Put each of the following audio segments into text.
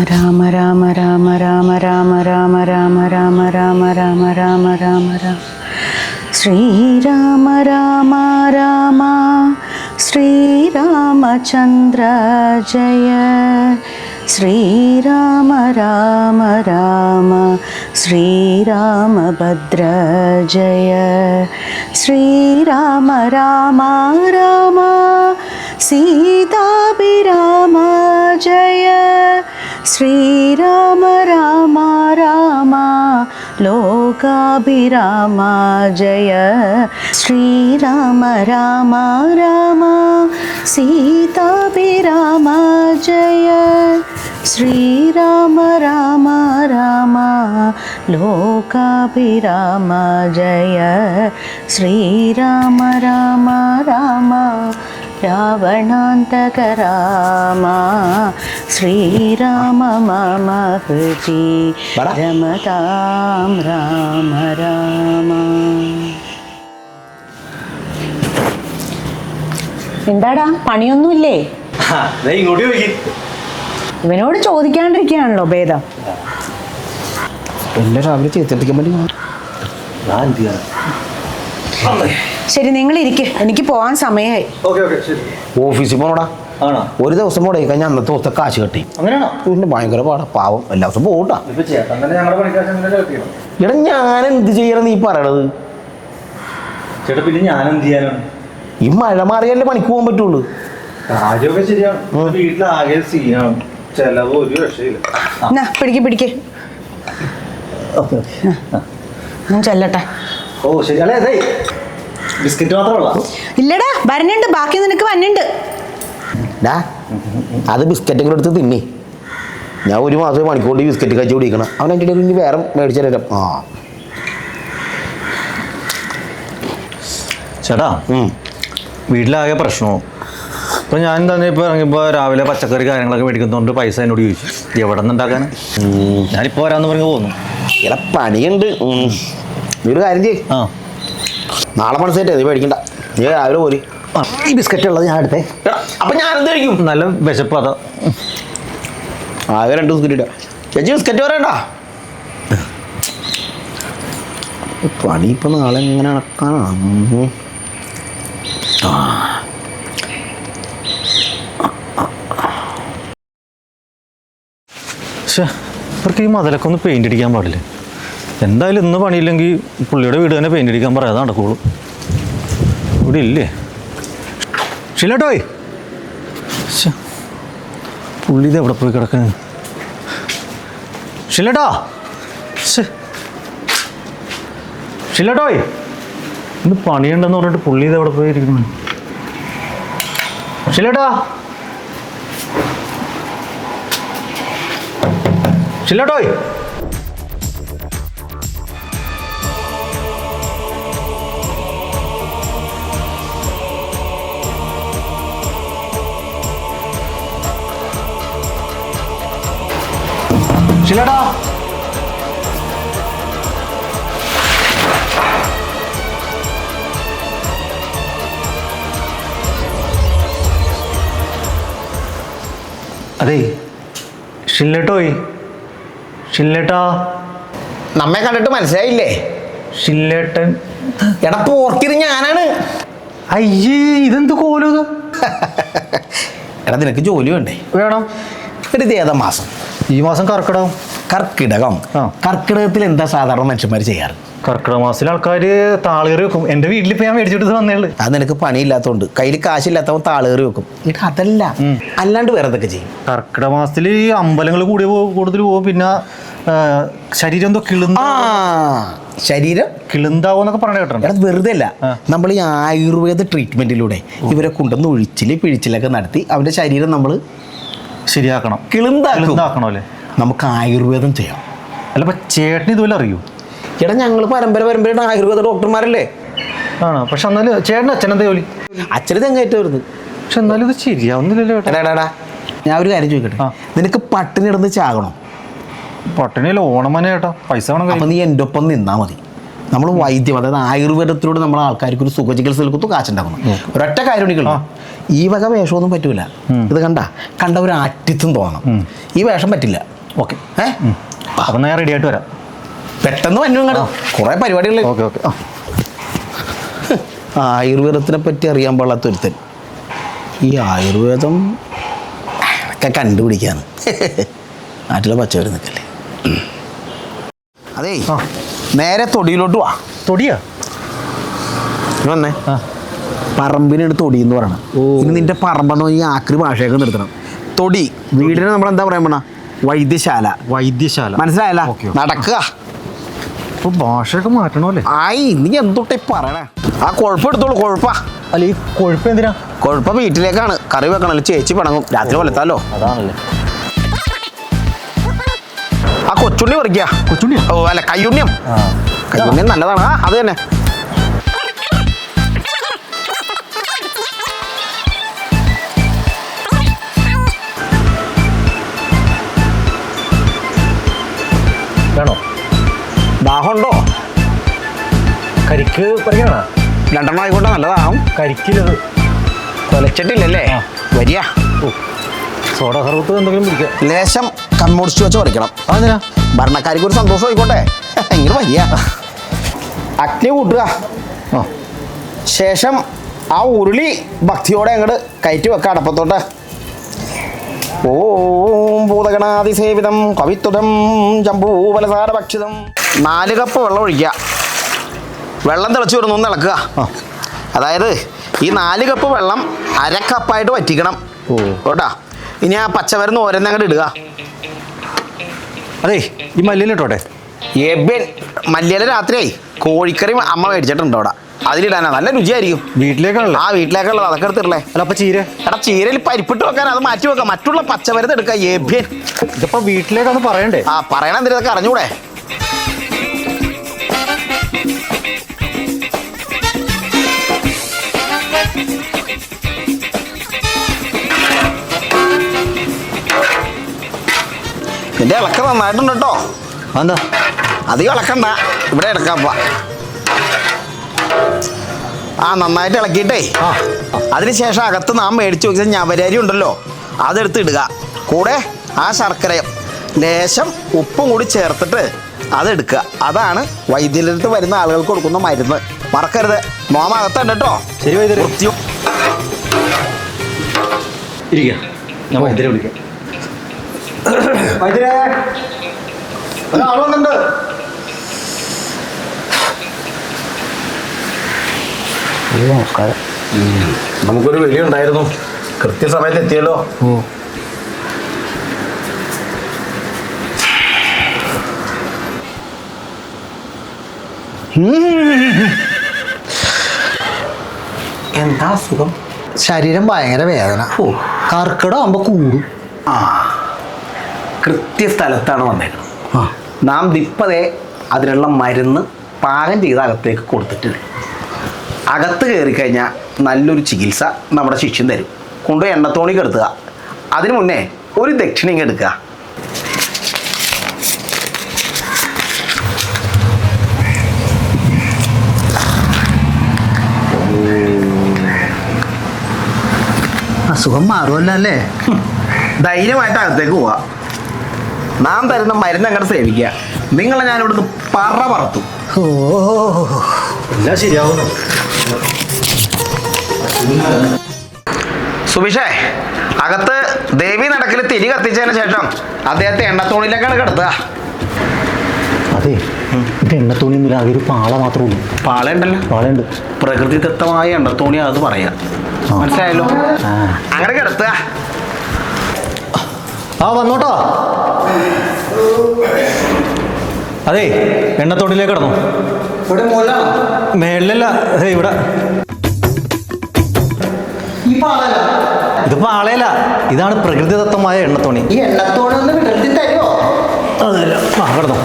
രാമ രാമ രാമ രാമ രാമ രാമ രാമ രാമ രാമ രാമ രാമ രാമ രാമ ശ്രീരാമ രാമ രാമ ശ്രീരാമചന്ദ്ര ജയ ശ്രീരാമ രാമ രാമ ശ്രീരാമഭദ്ര ജയ ശ്രീരാമ രാമ രാമ സീതാഭിരാമ ജയ ശ്രീരാമ രാമ രാമ ലോകാഭിരാമ ജയ ശ്രീരാമ രാമ രാമ സീതാഭിരാമ ജയ ശ്രീരാമ രാമ രാമ ലോകാഭിരാമ ജയ ശ്രീരാമ രാമ രാമ രാവണാന്തക രാമ ശ്രീരാമ മമ ഹൃദി രമതാം രാമ രാമ. എന്താടാ പണിയൊന്നുമില്ലേ? ഇവനോട് ചോദിക്കാണ്ടിരിക്കുകയാണല്ലോ ഭേദം. എന്നെ രാവിലെ ചേർത്തിരിക്കാൻ വേണ്ടി ശരി, നിങ്ങൾ ഇരിക്ക്, എനിക്ക് പോകാൻ സമയമായി. ഓഫീസിൽ പോണോടാ. ഒരു ദിവസം പോടെ കഴിഞ്ഞാൽ അന്നത്തെ ദിവസത്തെ കാശ് കെട്ടി. പിന്നെ ഭയങ്കര പാടാ, പാവം എല്ലാ ദിവസം പോകട്ടാ. എടാ ഞാൻ എന്ത് ചെയ്യണം നീ പറയണത്? പിന്നെ ഞാൻ എന്ത് ചെയ്യാനാണ്? ഈ മഴ മാറിയാലേ പണിക്ക് പോകാൻ പറ്റുള്ളൂ. കാര്യമൊക്കെ ശരിയാണ്, വീട്ടിലാകെ സീനാണ്, ചെലവ് ഒരു രക്ഷയില്ല. പിടിക്ക് ഞാൻ ചെല്ലട്ടെ. ഓ ശരി. അല്ലേ ബിസ്ക്കറ്റ് മാത്രമല്ല ഇല്ലടാ, വരണുണ്ട്, ബാക്കി നിനക്ക് വന്നുണ്ട്. അത് ബിസ്ക്കറ്റ് കൂടെ എടുത്ത് തിന്നി. ഞാൻ ഒരു മാസം മണിക്കൂർ ബിസ്ക്കറ്റ് കഴിച്ച് കുടിക്കണം. അവൻ എൻ്റെ ഇനി വേറെ മേടിച്ചു തരാം. ചേട്ടാ, വീട്ടിലാകെ പ്രശ്നമോ? ഇപ്പം ഞാൻ തന്നെ ഇപ്പോൾ ഇറങ്ങിയപ്പോൾ രാവിലെ പച്ചക്കറി കാര്യങ്ങളൊക്കെ മേടിക്കുന്നതുകൊണ്ട് പൈസ എന്നോട് ചോദിച്ചു. എവിടെ നിന്ന് ഉണ്ടാക്കാൻ? ഞാനിപ്പോൾ വരാമെന്ന് പറഞ്ഞ് പോകുന്നു. ഇവിടെ പണിയുണ്ട്. നീ ഒരു കാര്യം ചെയ്യും, നാളെ മനസ്സിലായിട്ട് നീ മേടിക്കണ്ട. നീ രാവിലെ പോരി. ഈ ബിസ്ക്കറ്റ് ഉള്ളത് ഞാൻ എടുത്തേ. അപ്പം ഞാനെന്ത് കഴിക്കും? നല്ല വിശപ്പ് അതാ. ആകെ 2 ബിസ്ക്കറ്റ് ഇടാം. ചേച്ചി ബിസ്ക്കറ്റ് പറയണ്ട. പണി ഇപ്പം നാളെ എങ്ങനെ നടക്കാനാണ്? ഇവർക്ക് ഈ മതിലൊക്കെ ഒന്ന് പെയിൻ്റ് അടിക്കാൻ പാടില്ലേ? എന്തായാലും ഇന്ന് പണിയില്ലെങ്കിൽ പുള്ളിയുടെ വീട് തന്നെ പെയിൻ്റ് അടിക്കാൻ പറയാതെ നടക്കുള്ളൂ. ഇവിടെ ഇല്ലേ ഷിലേട്ടോയ്? പുള്ളി ഇത് എവിടെ പോയി കിടക്കുന്നത്? ഷിലേട്ടാ, ഷിലേട്ടോയ്, ഇന്ന് പണിയുണ്ടെന്ന് പറഞ്ഞിട്ട് പുള്ളി ഇത് എവിടെ പോയി ഇരിക്കുന്നു? ഷിലേട്ടാ, ഷിലേട്ടോയ്. ഷിലേട്ടാ, അതെ ഷില്ലേട്ടോയ്, ഷില്ലേട്ടാ. നമ്മെ കണ്ടിട്ട് മനസ്സിലായില്ലേ? ഷില്ലേട്ടൻ. എടാ പോർക്കിത് ഞാനാണ്. അയ്യേ, ഇതെന്ത് കോലം? എടാ നിനക്ക് ജോലി വേണ്ടേ? വേണം. ഇത് ഏതാ മാസം? ഈ മാസം കർക്കിടകം. കർക്കിടകം. കർക്കിടകത്തിൽ എന്താ സാധാരണ മനുഷ്യന്മാർ ചെയ്യാറ്? കർക്കിടക മാസത്തിൽ ആൾക്കാർ താളേറി വെക്കും. എൻ്റെ വീട്ടിലിപ്പോൾ ഞാൻ മേടിച്ചിട്ട് വന്നേളൂ. അത് നിനക്ക് പണിയില്ലാത്തതുകൊണ്ട്, കയ്യിൽ കാശില്ലാത്തവൻ താളേറി വെക്കും. ഇത് അതല്ല, അല്ലാണ്ട് വേറെ എന്തൊക്കെ ചെയ്യും? കർക്കിടക മാസത്തിൽ ഈ അമ്പലങ്ങൾ കൂടുതൽ പോകും. പിന്നെ ശരീരം എന്തോ ശരീരം കിളുന്താവോന്നൊക്കെ പറഞ്ഞു കേട്ടോ. എടാ വെറുതെ അല്ല, നമ്മൾ ഈ ആയുർവേദ ട്രീറ്റ്മെന്റിലൂടെ ഇവരെ കൊണ്ടുവന്ന് ഒഴിച്ചില് പിഴിച്ചിലൊക്കെ നടത്തി അവന്റെ ശരീരം നമ്മൾ ശരിയാക്കണം, കിളുന്താക്കണം അല്ലേ? നമുക്ക് ആയുർവേദം ചെയ്യാം. അല്ല ഇപ്പൊ ചേട്ടന് ഇതുപോലെ അറിയൂ? എടാ ഞങ്ങൾ പരമ്പരയുടെ ആയുർവേദ ഡോക്ടർമാരല്ലേ? ആണോ? പക്ഷെ എന്നാലും ചേട്ടൻ അച്ഛനെന്താ ജോലി? അച്ഛന് തെങ്ങേറ്റ് വരുന്നത്. പക്ഷെ എന്നാലും ഇത് ശരിയാവുന്നില്ലല്ലോ. ഞാൻ ഒരു കാര്യം ചോദിക്കട്ടെ, നിനക്ക് പട്ടിണി ഇടന്ന് ചാകണം? പട്ടിണിയല്ല, ഓണമന ചേട്ടാ, പൈസ വേണം. അപ്പം നീ എൻ്റെ ഒപ്പം നിന്നാൽ മതി. നമ്മൾ വൈദ്യം, അതായത് ആയുർവേദത്തിലൂടെ നമ്മൾ ആൾക്കാർക്ക് ഒരു സുഖചികിത്സ കൊടുത്തു കാശുണ്ടാക്കണം. ഒരൊറ്റ കാര്യം ഈ വക വേഷമൊന്നും പറ്റൂല. ഇത് കണ്ട ഒരു ആറ്റിത്തും തോന്നണം. ഈ വേഷം പറ്റില്ല. ഓക്കെ അപ്പം ഞാൻ റെഡി ആയിട്ട് വരാം. പെട്ടെന്ന് വന്നു ഇങ്ങോട്ട്. കുറേ പരിപാടികൾ. Okay okay. ആയുർവേദത്തിനെ പറ്റി അറിയാൻ പാടാത്തൊരുത്തൻ ഈ ആയുർവേദം ഒക്കെ കണ്ടുപിടിക്കാന്ന് നാട്ടിലെ പച്ചവര് നിൽക്കല്ലേ. അതേ നേരെ തൊടിയിലോട്ട് വാ. തൊടിയാ വന്നേ. പറമ്പിനാണ് തൊടി എന്ന് പറയണം. ഇനി നിന്റെ പറമ്പെന്നോ ഈ ആക്രി ഭാഷയൊക്കെ നിർത്തണം. തൊടി വീടിനെ നമ്മളെന്താ പറയാൻ പോണ? വൈദ്യശാല. വൈദ്യശാല മനസ്സിലായല്ല? നടക്കുക. അപ്പോൾ ഭാഷയൊക്കെ മാറ്റണമല്ലേ? ആയി നീ എന്തൊട്ടെ പറയണേ? ആ കൊഴുപ്പ് എടുത്തോളൂ. കൊഴുപ്പാ. അല്ല ഈ കൊഴുപ്പ് എന്തിനാ? കൊഴുപ്പ വീട്ടിലേക്കാണ്. കറി വെക്കണല്ലോ. ചേച്ചി പണങ്ങും. രാത്രി കൊലത്താലോ. അതാണല്ലേ. ആ കൊച്ചുണ്ണി പറിക്കുക. കൊച്ചുണ്ണിയാ? ഓ അല്ല കയ്യുണ്ണിയം. കയ്യുണ്ണിയം നല്ലതാണ്. അത് തന്നെ. വേണോ? ദാഹമുണ്ടോ? കരിക്ക് പറിക്കണ? 2 എണ്ണം ആയിക്കോട്ടെ. നല്ലതാകും. കരിക്കിലത് കൊലച്ചിട്ടില്ലല്ലേ? വരിക. സോഡ സർബത്ത് എന്തെങ്കിലും പിടിക്കാം. ലേശം കമ്മോടിച്ചു വെച്ച് പറിക്കണം. അതെന്തിനാ? ഭരണക്കാർക്ക് ഒരു സന്തോഷം ആയിക്കോട്ടെ. ഇങ്ങനെ വരിക. അഗ്നി കൂട്ടുക. ശേഷം ആ ഉരുളി ഭക്തിയോടെ അങ്ങോട്ട് കയറ്റി വെക്കുക അടപ്പത്തോട്ട്. ഓം ഭൂതഗണാതിസേവിതം കവിത്വം ജംബൂഫലസാര ഭക്ഷിതം. 4 കപ്പ് വെള്ളം ഒഴിക്കുക. വെള്ളം തിളച്ച് വരുന്നു. ഒന്ന് ഇളക്കുക. അതായത് ഈ 4 കപ്പ് വെള്ളം 1/2 കപ്പായിട്ട് വറ്റിക്കണം കേട്ടാ. ഇനി ആ പച്ചമരുന്ന് ഓരോന്നങ്ങോട്ട് ഇടുക. അതെ ഈ മല്ലിയില ഇട്ടോട്ടെ. ഏബ്യൻ മല്ലിയില രാത്രിയായി കോഴിക്കറി അമ്മ മേടിച്ചിട്ടുണ്ട് അവിടെ. അതിലിടാനാ നല്ല രുചിയായിരിക്കും. വീട്ടിലേക്കാണല്ലോ? ആ വീട്ടിലേക്കുള്ളത്. അതൊക്കെ എടുത്തിട്ടില്ലേ? അല്ല അപ്പൊ ചീര? എടാ ചീരയിൽ പരിപ്പിട്ട് വെക്കാൻ അത് മാറ്റി വെക്കാം. മറ്റുള്ള പച്ചമരുന്ന് എടുക്കുക. ഏബ്യൻ. ഇതിപ്പോ വീട്ടിലേക്കാണ് പറയണ്ടേ? ആ പറയണ എന്തിനൊക്കെ അറിഞ്ഞൂടെ? നിന്റെ ഇളക്കം നന്നായിട്ടുണ്ട് കേട്ടോ. എന്താ അധികം ഇളക്കണ്ട. ഇവിടെ ഇളക്കാൻ പോവാ. നന്നായിട്ട് ഇളക്കിയിട്ടേ അതിനുശേഷം അകത്ത് നാം മേടിച്ച് വെച്ച ഞവരരി ഉണ്ടല്ലോ അതെടുത്ത് ഇടുക. കൂടെ ആ ശർക്കരയും ലേശം ഉപ്പും കൂടി ചേർത്തിട്ട് അതെടുക്കുക. അതാണ് വൈദ്യുതിയിലെടുത്ത് വരുന്ന ആളുകൾക്ക് കൊടുക്കുന്ന മരുന്ന്. മറക്കരുത്. മോമ അകത്തുണ്ട് കേട്ടോ. ശരി വൈദ്യുതി. ഇരിക്കാം. ഞാൻ വൈദ്യുതി വിളിക്കാം. ഒരാൾ വന്നിട്ടുണ്ട്. നമസ്കാരം. നമുക്കൊരു വിളി ഉണ്ടായിരുന്നു. കൃത്യസമയത്ത് എത്തിയല്ലോ. എന്താ അസുഖം? ശരീരം ഭയങ്കര വേദന. കർക്കിടം ആകുമ്പോൾ കൂടും. കൃത്യസ്ഥലത്താണ് വന്നേക്കുന്നത്. നാം ദിപ്പതേ അതിനുള്ള മരുന്ന് പാകം ചെയ്ത് അകത്തേക്ക് കൊടുത്തിട്ടുണ്ട്. അകത്ത് കയറി കഴിഞ്ഞാൽ നല്ലൊരു ചികിത്സ നമ്മുടെ ശിഷ്യൻ തരും. കൊണ്ടുപോയി എണ്ണത്തോണി കെടുത്തുക. അതിനു മുന്നേ ഒരു ദക്ഷിണ എടുക്കുക. അസുഖം മാറുമല്ലോ അല്ലേ? ധൈര്യമായിട്ട് അകത്തേക്ക് പോവുക. നാം തരുന്ന മരുന്ന് അങ്ങോട്ട് സേവിക്കുക. നിങ്ങളെ ഞാൻ ഇവിടുന്ന് പറത്തു. ഓ എല്ലാം ശരിയാവുന്നു. സുബിഷേ, അകത്ത് ദേവി നടക്കിൽ തിരി കത്തിച്ചതിന് ശേഷം അദ്ദേഹത്തെ എണ്ണത്തോണിയിലേക്കാണ് കിടത്തുക. അതെ ഇത് എണ്ണത്തോണിയൊന്നുമില്ല. അതൊരു പാള മാത്രമേ ഉള്ളൂ. പാളയുണ്ടല്ലോ. പാളയുണ്ട്. പ്രകൃതിദത്തമായ എണ്ണത്തോണി അത് പറയാം. മനസ്സിലായല്ലോ? അങ്ങനെ കിടത്തുക. വന്നോട്ടോ. അതെ എണ്ണത്തോണിലേക്ക് കിടന്നു. മേളിലല്ല. അതെ ഇവിടെ. ഇത് പാളയല്ല. ഇതാണ് പ്രകൃതിദത്തമായ എണ്ണത്തോണി. ഈ എണ്ണത്തോണി ഒന്ന് വിടർത്തി തരുമോ? അതല്ല. കിടന്നു.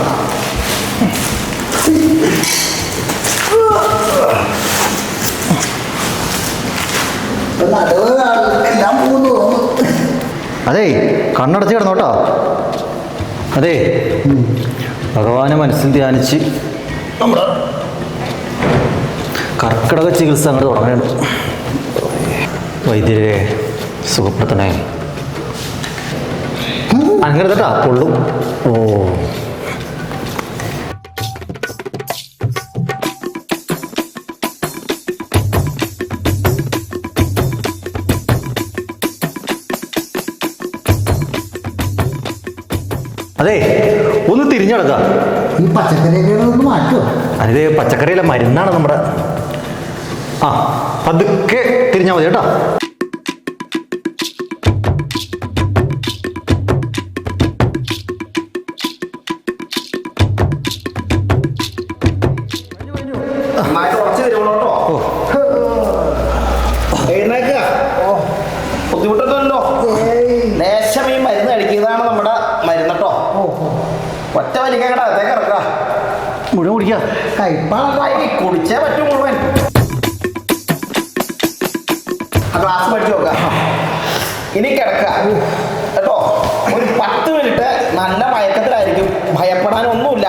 എല്ലാം പോകുന്നു. അതെ കണ്ണടച്ച് കിടന്നോട്ടോ. അതെ ഭഗവാനെ മനസ്സിൽ ധ്യാനിച്ച് നമ്മുടെ കർക്കിടക ചികിത്സ അങ്ങോട്ട് തുടങ്ങണം. വൈദ്യരെ സുഖപ്പെടുത്തണേ. അങ്ങനെ തട്ടാ പൊള്ളും. ഓ അതെ, ഒന്ന് തിരിഞ്ഞടക്കാം. ഈ പച്ചക്കറിയൊക്കെ ഒന്ന് മാറ്റുമോ? അതായത് പച്ചക്കറിയിലെ മരുന്നാണ് നമ്മുടെ. ആ പതുക്കെ തിരിഞ്ഞാൽ മതി കേട്ടോ. നന്നായിട്ട് ഉറച്ചു തരുള്ളൂ കേട്ടോ. എഴുന്നേക്കുക. ബുദ്ധിമുട്ടൊന്നുമല്ലോ. ലേശം ഈ മരുന്ന് കഴിക്കുന്നതാണ് നമ്മുടെ മരുന്ന് കേട്ടോ. ഒറ്റ വലിക്കങ്ങടെ അകത്തേക്ക് ഇറക്കുക. മുഴുവൻ കുടിക്കുക. കൈപ്പാളായി കുടിച്ചേ പറ്റൂ മുഴുവൻ. ആ ഗ്ലാസ് പഠിച്ചു നോക്കുക. ഇനി കിടക്കുക കേട്ടോ. ഒരു 10 മിനിറ്റ് നല്ല മയക്കത്തിലായിരിക്കും. ഭയപ്പെടാനൊന്നുമില്ല.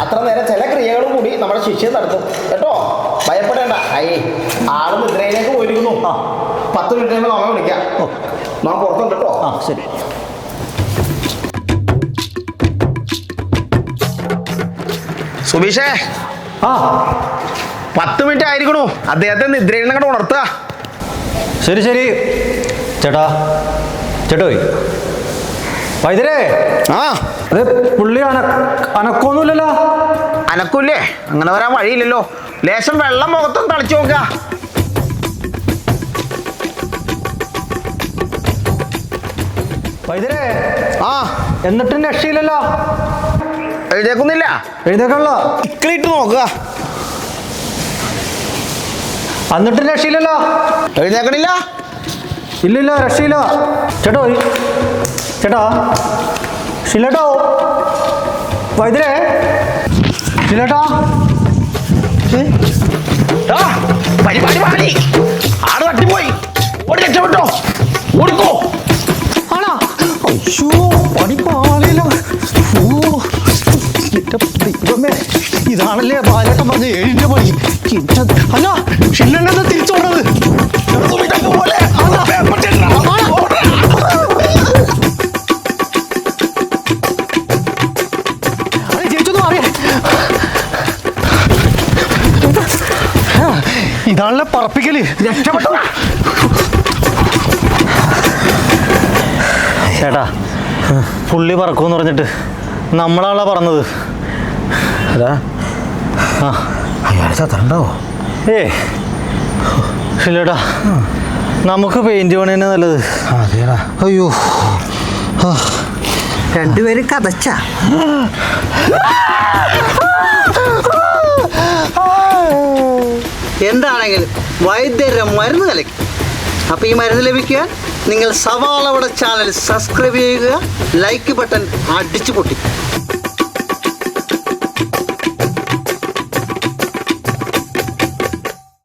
അത്ര നേരം ചില ക്രിയകളും കൂടി നമ്മുടെ ശിഷ്യം നടത്തും കേട്ടോ. ഭയപ്പെടേണ്ട. ആള് നിദ്രയിലേക്ക് പോയിരിക്കുന്നു. 10 മിനിറ്റ് കഴിയുമ്പോൾ നമ്മെ വിളിക്കാം. നാം പുറത്തുണ്ട് കേട്ടോ. ആ ശരി. സുബീഷേ, ആ 10 മിനിറ്റ് ആയിരിക്കണു. അദ്ദേഹത്തെ നിദ്രയിൽ നിന്ന് അങ്ങോട്ട് ഉണർത്തുക. ശരി ശരി ചേട്ടാ. ചേട്ടോയ് വൈദ്യരേ. ആ അതെ, പുള്ളി അനക്കൊന്നുമില്ലല്ലോ. അനക്കൂല്ലേ? അങ്ങനെ വരാൻ വഴിയില്ലല്ലോ. ലേശം വെള്ളം മുഖത്തും തളിച്ചു നോക്കുക. വൈദ്യരേ. ആ എന്നിട്ടും രക്ഷയില്ലല്ലോ. എഴുതേക്കുന്നില്ല. എഴുതേക്കല്ലോ. ഇക്കിളിട്ട് നോക്കുക. എന്നിട്ടും രക്ഷയില്ലല്ലോ. എഴുന്നേക്കണില്ല. ഇല്ലില്ല, രക്ഷയില്ല. ചേട്ടോ ചേട്ടാ. ഷില്ലേട്ടോ. വൈദ്യരേ. ഷില്ലേട്ടാ. പരിപാടി പാടി. ആട് തട്ടിപ്പോയി. ഓടി രക്ഷപ്പെട്ടോ. ഓടിക്കോ. ആണോ? അയ്യോ, പണി പാടില്ല. ഇതാണല്ലേ ബാലേട്ടൻ പറഞ്ഞ 7ന്റെ പണി. അല്ല, ഷില്ലെന്നെ തിരിച്ചോടത്. ജയിച്ചൊന്നും അറിയാം. ഇതാണല്ലേ പറപ്പിക്കല്. രക്ഷപ്പെട്ടു. ചേട്ടാ, പുള്ളി പറക്കുമെന്ന് പറഞ്ഞിട്ട് നമ്മളാളാ പറഞ്ഞത്. അതാ ആ അയാൾ ചത്തണ്ടാവോ? ശരിയേട്ടാ, നമുക്ക് പെയിന്റ് പണി തന്നെ നല്ലത്. അതേടാ. അയ്യോ, രണ്ടുപേരും കതച്ച. എന്താണെങ്കിലും വൈദ്യരുടെ മരുന്ന് കലക്കി. അപ്പോൾ ഈ മരുന്ന് ലഭിക്കാൻ നിങ്ങൾ സവാളവട ചാനൽ സബ്സ്ക്രൈബ് ചെയ്യുക. ലൈക്ക് ബട്ടൺ അടിച്ചു പൊട്ടിക്കുക.